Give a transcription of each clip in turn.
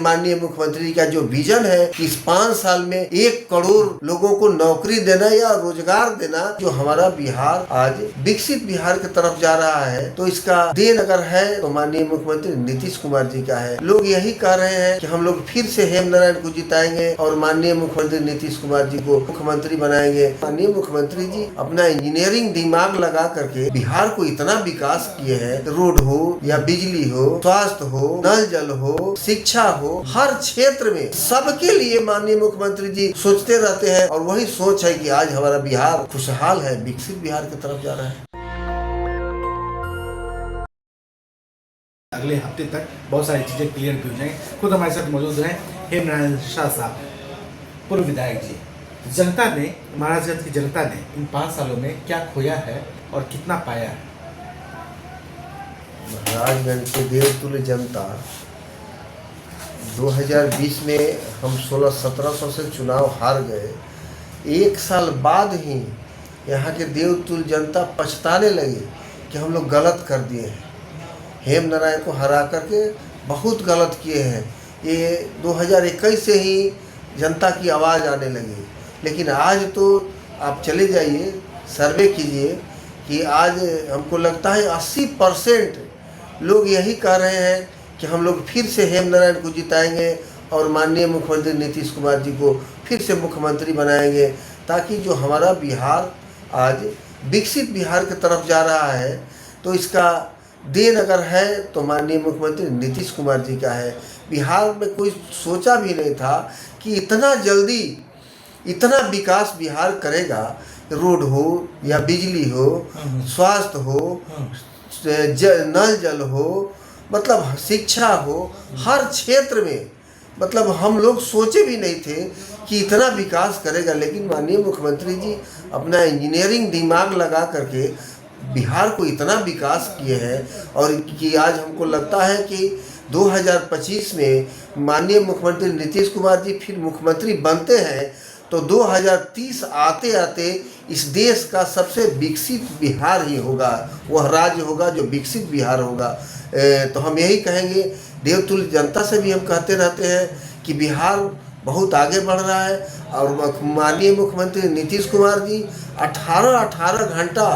माननीय मुख्यमंत्री जी का जो विजन है कि इस 5 साल में 1 करोड़ लोगों को नौकरी देना या रोजगार देना, जो हमारा बिहार आज विकसित बिहार की तरफ जा रहा है, तो इसका देन अगर है तो माननीय मुख्यमंत्री नीतीश कुमार जी का है। लोग यही कह रहे हैं कि हम लोग फिर से हेमनारायण को जिताएंगे और माननीय मुख्यमंत्री नीतीश कुमार जी को मुख्यमंत्री बनाएंगे। माननीय मुख्यमंत्री जी अपना इंजीनियरिंग दिमाग लगा करके बिहार को इतना विकास किए हैं, रोड हो या बिजली हो, स्वास्थ्य हो, नल जल हो, शिक्षा हो, हर क्षेत्र में सबके लिए माननीय मुख्यमंत्री जी सोचते रहते हैं और वही सोच है कि आज हमारा बिहार खुशहाल है, विकसित बिहार की तरफ जा रहा है। अगले हफ्ते तक बहुत सारी चीज़ें क्लियर भी हो जाएंगी। खुद हमारे साथ मौजूद हैं हेमनारायण शाह साहब, पूर्व विधायक जी। जनता ने, महाराजगंज की जनता ने इन 5 सालों में क्या खोया है और कितना पाया है? महाराजगंज के देवतुल्य जनता 2020 में हम 1600-1700 से चुनाव हार गए। 1 साल बाद ही यहाँ के देवतुल्य जनता पछताने लगे कि हम लोग गलत कर दिए हैं, हेमनारायण को हरा करके बहुत गलत किए हैं। ये 2021 से ही जनता की आवाज़ आने लगी, लेकिन आज तो आप चले जाइए, सर्वे कीजिए कि आज हमको लगता है 80% लोग यही कह रहे हैं कि हम लोग फिर से हेमनारायण को जिताएंगे और माननीय मुख्यमंत्री नीतीश कुमार जी को फिर से मुख्यमंत्री बनाएंगे, ताकि जो हमारा बिहार आज विकसित बिहार की तरफ जा रहा है, तो इसका देन अगर है तो माननीय मुख्यमंत्री नीतीश कुमार जी का है। बिहार में कोई सोचा भी नहीं था कि इतना जल्दी इतना विकास बिहार करेगा, रोड हो या बिजली हो, स्वास्थ्य हो, नल जल हो, मतलब शिक्षा हो, हर क्षेत्र में मतलब हम लोग सोचे भी नहीं थे कि इतना विकास करेगा। लेकिन माननीय मुख्यमंत्री जी अपना इंजीनियरिंग दिमाग लगा करके बिहार को इतना विकास किए हैं और कि आज हमको लगता है कि 2025 में माननीय मुख्यमंत्री नीतीश कुमार जी फिर मुख्यमंत्री बनते हैं तो 2030 आते आते इस देश का सबसे विकसित बिहार ही होगा, वह राज्य होगा जो विकसित बिहार होगा। तो हम यही कहेंगे, देवतुल्य जनता से भी हम कहते रहते हैं कि बिहार बहुत आगे बढ़ रहा है और माननीय मुख्यमंत्री नीतीश कुमार जी 18 घंटा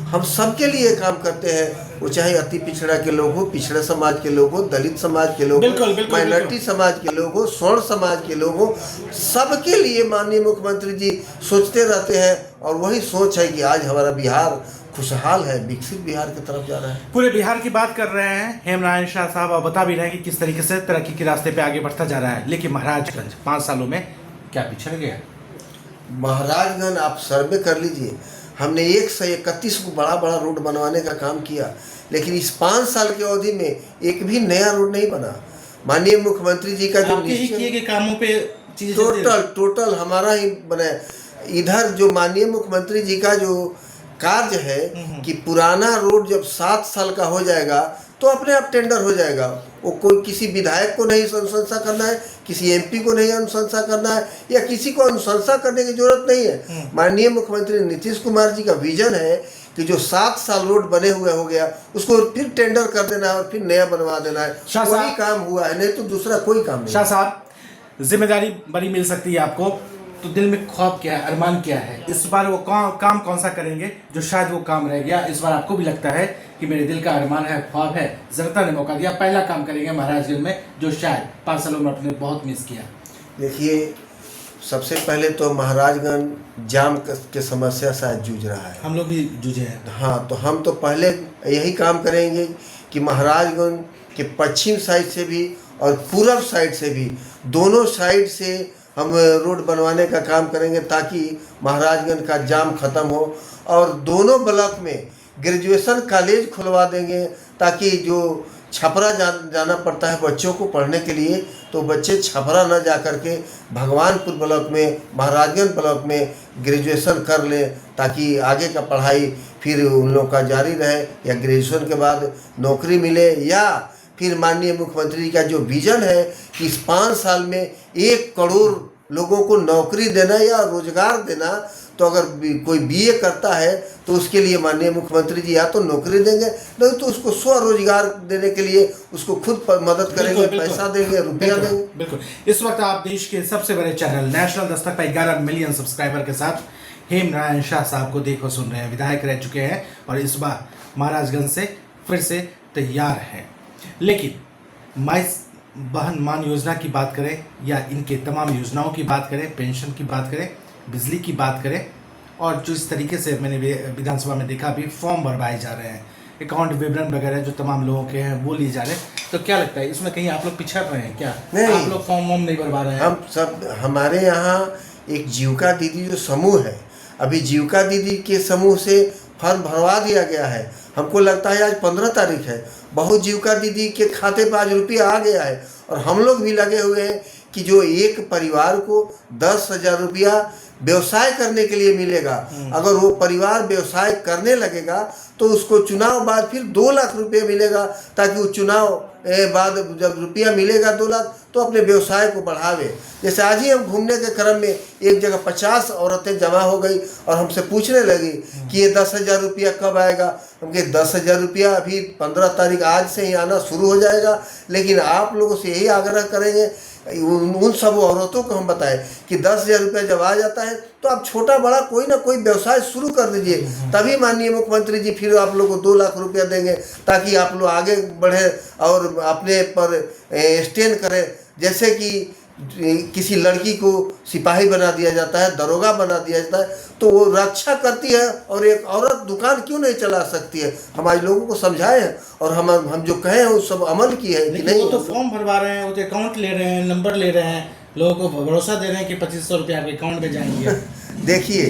हम सबके लिए काम करते हैं, वो चाहे अति पिछड़ा के लोग हो, पिछड़े समाज के लोग हो, दलित समाज के लोग हो, माइनॉरिटी समाज के लोग हो, स्वर्ण समाज के लोग हो, सबके लिए माननीय मुख्यमंत्री जी सोचते रहते हैं और वही सोच है कि आज हमारा बिहार खुशहाल है, विकसित बिहार की तरफ जा रहा है। पूरे बिहार की बात कर रहे हैं हेमनारायण शाह साहब और बता भी रहे हैं कि किस तरीके से तरक्की के रास्ते पे आगे बढ़ता जा रहा है, लेकिन महाराजगंज 5 सालों में क्या पिछड़ गया? महाराजगंज आप सर्वे कर लीजिए, हमने 131 को बड़ा रोड बनवाने का काम किया, लेकिन इस 5 साल की अवधि में एक भी नया रोड नहीं बना। माननीय मुख्यमंत्री जी का जो किए गए कामों पे टोटल हमारा ही बना। इधर जो माननीय मुख्यमंत्री जी का जो कार्य है कि पुराना रोड जब 7 साल का हो जाएगा तो अपने आप टेंडर हो जाएगा। वो कोई किसी विधायक को नहीं अनुशंसा करना है, किसी एमपी को नहीं अनुशंसा करना है या किसी को अनुशंसा करने की जरूरत नहीं है। माननीय मुख्यमंत्री नीतीश कुमार जी का विजन है कि जो 7 साल रोड बने हुए हो गया उसको फिर टेंडर कर देना है और फिर नया बनवा देना है। वही काम हुआ है, नहीं तो दूसरा कोई काम नहीं। शाह साहब, जिम्मेदारी बड़ी मिल सकती है आपको, तो दिल में ख्वाब क्या है, अरमान क्या है? इस बार वो काम कौन सा करेंगे जो शायद वो काम रह गया? इस बार आपको भी लगता है कि मेरे दिल का अरमान है, ख्वाब है, जनता ने मौका दिया, पहला काम करेंगे महाराजगंज में जो शायद 5 सालों में आपने बहुत मिस किया? देखिए, सबसे पहले तो महाराजगंज जाम के समस्या से जूझ रहा है, हम लोग भी जूझे हैं। हाँ, तो हम तो पहले यही काम करेंगे कि महाराजगंज के पश्चिम साइड से भी और पूरब साइड से भी, दोनों साइड से हम रोड बनवाने का काम करेंगे ताकि महाराजगंज का जाम खत्म हो। और दोनों ब्लॉक में ग्रेजुएशन कॉलेज खुलवा देंगे ताकि जो छपरा जाना पड़ता है बच्चों को पढ़ने के लिए, तो बच्चे छपरा न जा कर के भगवानपुर ब्लॉक में, महाराजगंज ब्लॉक में ग्रेजुएशन कर लें ताकि आगे का पढ़ाई फिर उन लोगों का जारी रहे या ग्रेजुएशन के बाद नौकरी मिले, या फिर माननीय मुख्यमंत्री का जो विजन है कि इस 5 साल में 1 करोड़ लोगों को नौकरी देना या रोजगार देना, तो अगर कोई बीए करता है तो उसके लिए माननीय मुख्यमंत्री जी या तो नौकरी देंगे, नहीं तो उसको स्वरोजगार देने के लिए उसको खुद मदद करेंगे, पैसा देंगे, रुपया देंगे। बिल्कुल। इस वक्त आप देश के सबसे बड़े चैनल नेशनल दस्तक पर 11 मिलियन सब्सक्राइबर के साथ हेमनारायण शाह साहब को देखो सुन रहे हैं। विधायक रह चुके हैं और इस बार महाराजगंज से फिर से तैयार हैं। लेकिन माई बहन मान योजना की बात करें या इनके तमाम योजनाओं की बात करें, पेंशन की बात करें, बिजली की बात करें, और जो इस तरीके से मैंने विधानसभा में देखा अभी फॉर्म भरवाए जा रहे हैं, अकाउंट विवरण वगैरह जो तमाम लोगों के हैं वो लिए जा रहे हैं, तो क्या लगता है इसमें कहीं आप लोग पिछड़ रहे हैं क्या? नहीं, आप लोग फॉर्म नहीं भरवा रहे हैं? हम सब, हमारे यहाँ एक जीविका दीदी जो समूह है, अभी जीविका दीदी के समूह से फॉर्म भरवा दिया गया है। हमको लगता है आज 15 तारीख है, बहुत जीविका दीदी के खाते पर आज रुपया आ गया है, और हम लोग भी लगे हुए हैं कि जो एक परिवार को 10,000 रुपया व्यवसाय करने के लिए मिलेगा, अगर वो परिवार व्यवसाय करने लगेगा तो उसको चुनाव बाद फिर 2 लाख रुपये मिलेगा, ताकि वो चुनाव बाद जब रुपया मिलेगा 2 लाख तो अपने व्यवसाय को बढ़ावे। जैसे आज ही हम घूमने के क्रम में एक जगह 50 औरतें जमा हो गई और हमसे पूछने लगी कि ये 10,000 रुपया कब आएगा। हम कहे 10,000 रुपया अभी 15 तारीख आज से ही आना शुरू हो जाएगा, लेकिन आप लोगों से यही आग्रह करेंगे, उन सब औरतों को हम बताएं कि 10,000 रुपया जब आ जाता है तो आप छोटा बड़ा कोई ना कोई व्यवसाय शुरू कर दीजिए, तभी माननीय मुख्यमंत्री जी फिर आप लोग को 2 लाख रुपया देंगे, ताकि आप लोग आगे बढ़े और अपने पर स्टैंड करें। जैसे कि किसी लड़की को सिपाही बना दिया जाता है, दरोगा बना दिया जाता है, तो वो रक्षा करती है, और एक औरत दुकान क्यों नहीं चला सकती है? हम आज लोगों को समझाए हैं और हम जो कहे हैं वो सब अमल की है कि नहीं। वो तो फॉर्म भरवा रहे हैं, वो तो अकाउंट ले रहे हैं, नंबर ले रहे हैं, लोगों को भरोसा दे रहे हैं कि 2500 रुपये आपके अकाउंट में जाएंगे। देखिए,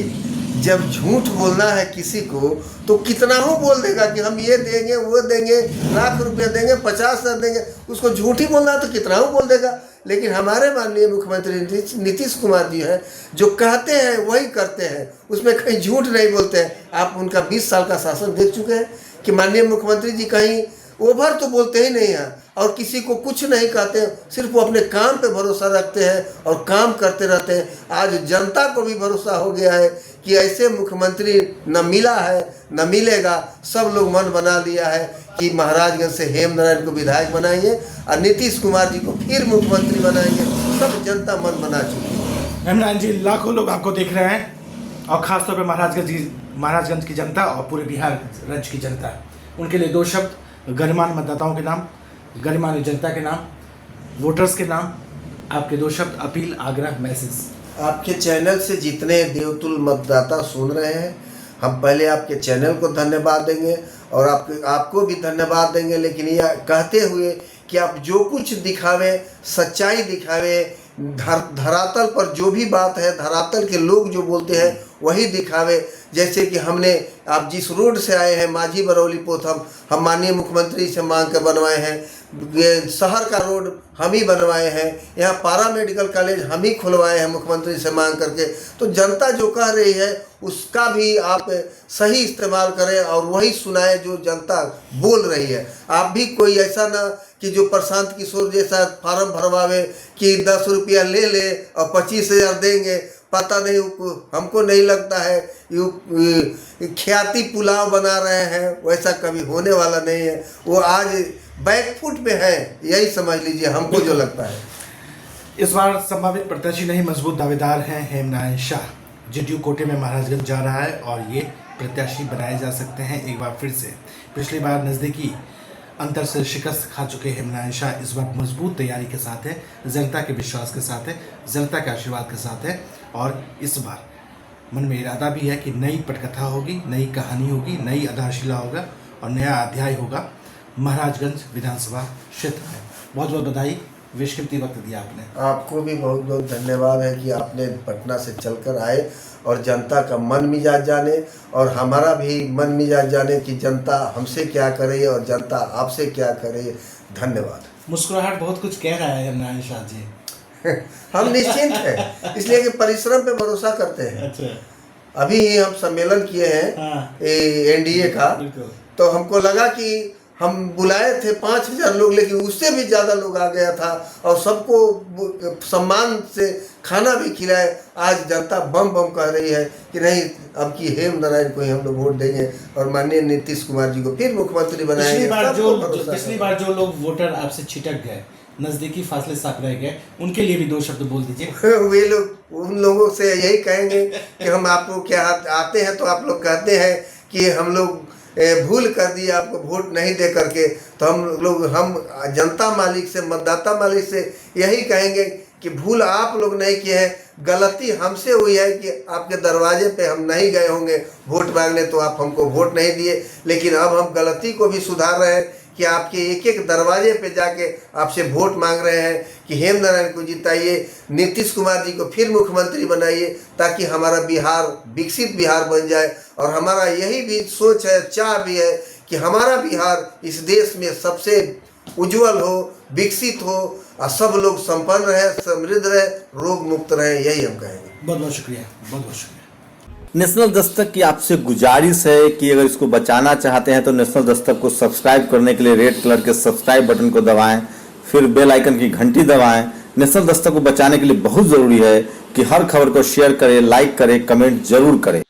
जब झूठ बोलना है किसी को तो कितना हो बोल देगा कि हम ये देंगे, वो देंगे, लाख रुपया देंगे, 50,000 देंगे, उसको झूठ ही बोलना है तो कितना हो बोल देगा। लेकिन हमारे माननीय मुख्यमंत्री नीतीश कुमार जी हैं, जो कहते हैं वही करते हैं, उसमें कहीं झूठ नहीं बोलते हैं। आप उनका 20 साल का शासन देख चुके हैं कि माननीय मुख्यमंत्री जी कहीं ओवर तो बोलते ही नहीं हैं और किसी को कुछ नहीं कहते हैं, सिर्फ वो अपने काम पे भरोसा रखते हैं और काम करते रहते हैं। आज जनता को भी भरोसा हो गया है कि ऐसे मुख्यमंत्री न मिला है न मिलेगा। सब लोग मन बना लिया है कि महाराजगंज से हेमनारायण को विधायक बनाएंगे और नीतीश कुमार जी को फिर मुख्यमंत्री बनाएंगे। सब जनता मन बना चुकी है। हेमनारायण जी, लाखों लोग आपको देख रहे हैं और ख़ासतौर पर महाराजगंज की जनता और पूरे बिहार राज्य की जनता, उनके लिए 2 शब्द, गणमान्य मतदाताओं के नाम, गणमान्य जनता के नाम, वोटर्स के नाम, आपके 2 शब्द, अपील, आग्रह, मैसेज। आपके चैनल से जितने देवतुल मतदाता सुन रहे हैं, हम पहले आपके चैनल को धन्यवाद देंगे और आपको भी धन्यवाद देंगे, लेकिन यह कहते हुए कि आप जो कुछ दिखावे, सच्चाई दिखावे, धरातल पर जो भी बात है, धरातल के लोग जो बोलते हैं वही दिखावे। जैसे कि हमने, आप जिस रोड से आए हैं माझी बरौली पोथम, हम माननीय मुख्यमंत्री से मांग कर बनवाए हैं। ये शहर का रोड हम ही बनवाए हैं, यहाँ पारा मेडिकल कॉलेज हम ही खुलवाए हैं मुख्यमंत्री से मांग करके। तो जनता जो कह रही है उसका भी आप सही इस्तेमाल करें और वही सुनाएं जो जनता बोल रही है। आप भी कोई ऐसा ना कि जो प्रशांत किशोर जैसा फार्म भरवावे कि 10 रुपया ले ले और 25,000 देंगे। पता नहीं, हमको नहीं लगता है ख्याति पुलाव बना रहे हैं, वैसा कभी होने वाला नहीं है। वो आज बैकफुट में है, यही समझ लीजिए हमको जो लगता है। इस बार संभावित प्रत्याशी नहीं, मजबूत दावेदार हैं हेमनारायण शाह। जेडीयू कोटे में महाराजगंज जा रहा है और ये प्रत्याशी बनाए जा सकते हैं एक बार फिर से। पिछली बार नज़दीकी अंतर से शिकस्त खा चुके हेमनारायण शाह इस बार मजबूत तैयारी के साथ है, जनता के विश्वास के साथ है, जनता के आशीर्वाद के साथ है, और इस बार मन में इरादा भी है कि नई पटकथा होगी, नई कहानी होगी, नई आधारशिला होगा और नया अध्याय होगा महाराजगंज विधानसभा क्षेत्र में। बहुत बहुत बधाई, बेशकीमती वक्त दिया आपने। आपको भी बहुत बहुत धन्यवाद है कि आपने पटना से चलकर आए और जनता का मन मिजाज जाने और हमारा भी मन मिजाज जाने कि जनता हमसे क्या करे और जनता आपसे क्या करे। धन्यवाद। मुस्कुराहट बहुत कुछ कह रहा है हेमनारायण शाह जी। हम निश्चिंत हैं, इसलिए कि परिश्रम पे भरोसा करते हैं। अच्छा। अभी ही हम सम्मेलन किए हैं एनडीए का, तो हमको लगा कि हम बुलाए थे 5,000 लोग, लेकिन उससे भी ज़्यादा लोग आ गया था और सबको सम्मान से खाना भी खिलाए। आज जनता बम बम कह रही है कि नहीं, अब की हेम नारायण को ही हम लोग वोट देंगे और माननीय नीतीश कुमार जी को फिर मुख्यमंत्री बनाएंगे। पिछली बार जो लोग वोटर आपसे छिटक गए, नजदीकी फासले साफ रह गए, उनके लिए भी 2 शब्द बोल दीजिए। वे लोग, उन लोगों से यही कहेंगे कि हम आप लोग के हाथ आते हैं तो आप लोग कहते हैं कि हम लोग भूल कर दिए आपको वोट नहीं दे करके, तो हम जनता मालिक से, मतदाता मालिक से यही कहेंगे कि भूल आप लोग नहीं किए हैं, गलती हमसे हुई है कि आपके दरवाजे पे हम नहीं गए होंगे वोट मांगने, तो आप हमको वोट नहीं दिए। लेकिन अब हम गलती को भी सुधार रहे हैं कि आपके एक एक दरवाजे पे जाके आपसे वोट मांग रहे हैं कि हेम नारायण को जिताइए, नीतीश कुमार जी को फिर मुख्यमंत्री बनाइए, ताकि हमारा बिहार विकसित बिहार बन जाए। और हमारा यही भी सोच है, चाह भी है कि हमारा बिहार इस देश में सबसे उज्जवल हो, विकसित हो और सब लोग संपन्न रहे, समृद्ध रहे, रोग मुक्त रहे। यही हम कहेंगे। बहुत बहुत शुक्रिया, बहुत बहुत शुक्रिया। नेशनल दस्तक की आपसे गुजारिश है कि अगर इसको बचाना चाहते हैं तो नेशनल दस्तक को सब्सक्राइब करने के लिए रेड कलर के सब्सक्राइब बटन को दबाएं, फिर बेल आइकन की घंटी दबाएं। नेशनल दस्तक को बचाने के लिए बहुत ज़रूरी है कि हर खबर को शेयर करें, लाइक करें, कमेंट जरूर करें।